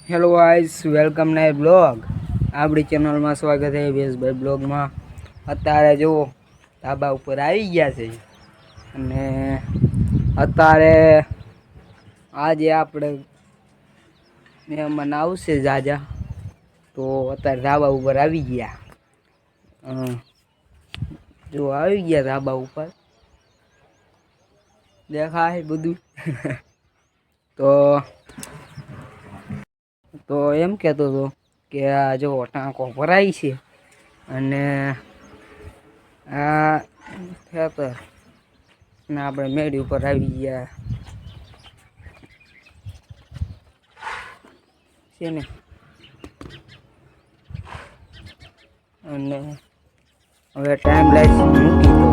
Hello guys, welcome નાય blog. આપણી ચેનલમાં સ્વાગત છે વેશભાઈ બ્લોગમાં. અત્યારે જુઓ ધાબા ઉપર આવી ગયા છે અને અત્યારે આજે આપણે મહેમાન આવશે જાજા, તો અત્યારે ધાબા ઉપર આવી ગયા. જો આવી ગયા ધાબા ઉપર, દેખાય બધું. તો એમ કહેતો હતો કે આ જો ટાંકો ભરાય છે અને આ ખેતર ને આપણે મેળી ઉપર આવી ગયા છે ને. અને હવે ટાઈમ લાગશે મૂકી દો.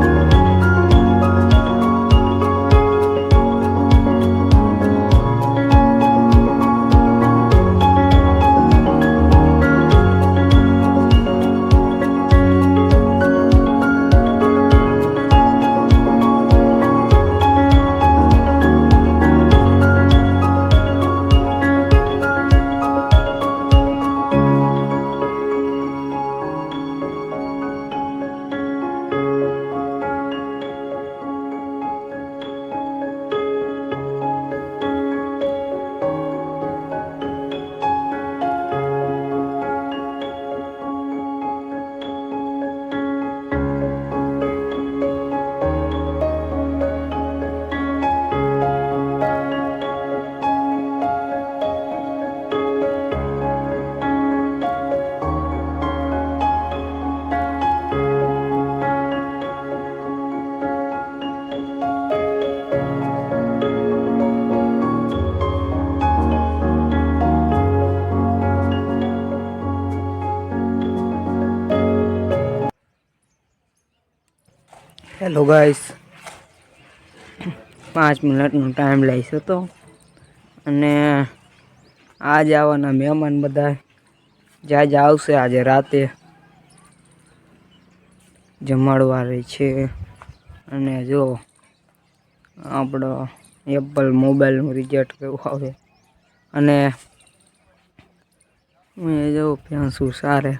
હેલો ગાઈસ, 5 મિનિટનો ટાઈમ લઈશ હતો અને આજે આવવાના મહેમાન બધા જ્યાં આવશે આજે રાતે જમાડવારે છે. અને જો આપણો એપલ મોબાઈલનું રિઝલ્ટ કેવું આવે અને જો ભેંસું સારે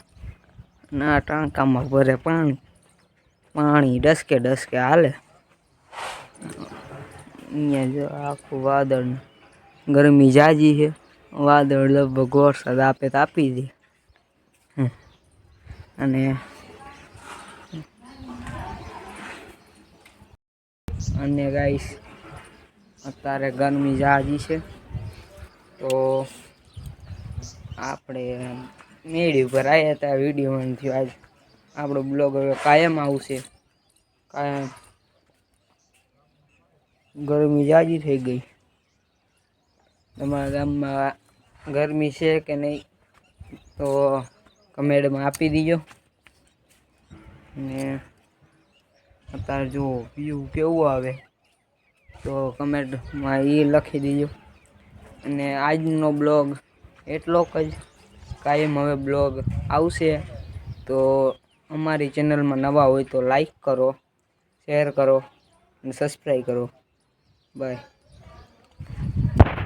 ના ટાંકામાં ભરે પાણી ડસકે હાલે. અહીંયા જો આખું વાદળ, ગરમી જાજી છે, વાદળ લગભગ વરસાદ આપે તો આપી દે. અને ગાઈસ અત્યારે ગરમી જાજી છે, તો આપણે મેળી ઉપર આવ્યા હતા. વિડીયો થયો આજ આપણો બ્લોગ હવે કાયમ આવશે. કાયમ ગરમી જાજી થઈ ગઈ. તમારા ગામમાં ગરમી છે કે નહીં તો કમેન્ટમાં આપી દીજો. ને અત્યારે જો વ્યૂ કેવું આવે તો કમેન્ટમાં એ લખી દીજો. અને આજનો બ્લોગ એટલો જ. કાયમ હવે બ્લોગ આવશે, તો અમારી ચેનલમાં નવા હોય તો લાઈક કરો, શેર કરો અને સબસ્ક્રાઈબ કરો. બાય.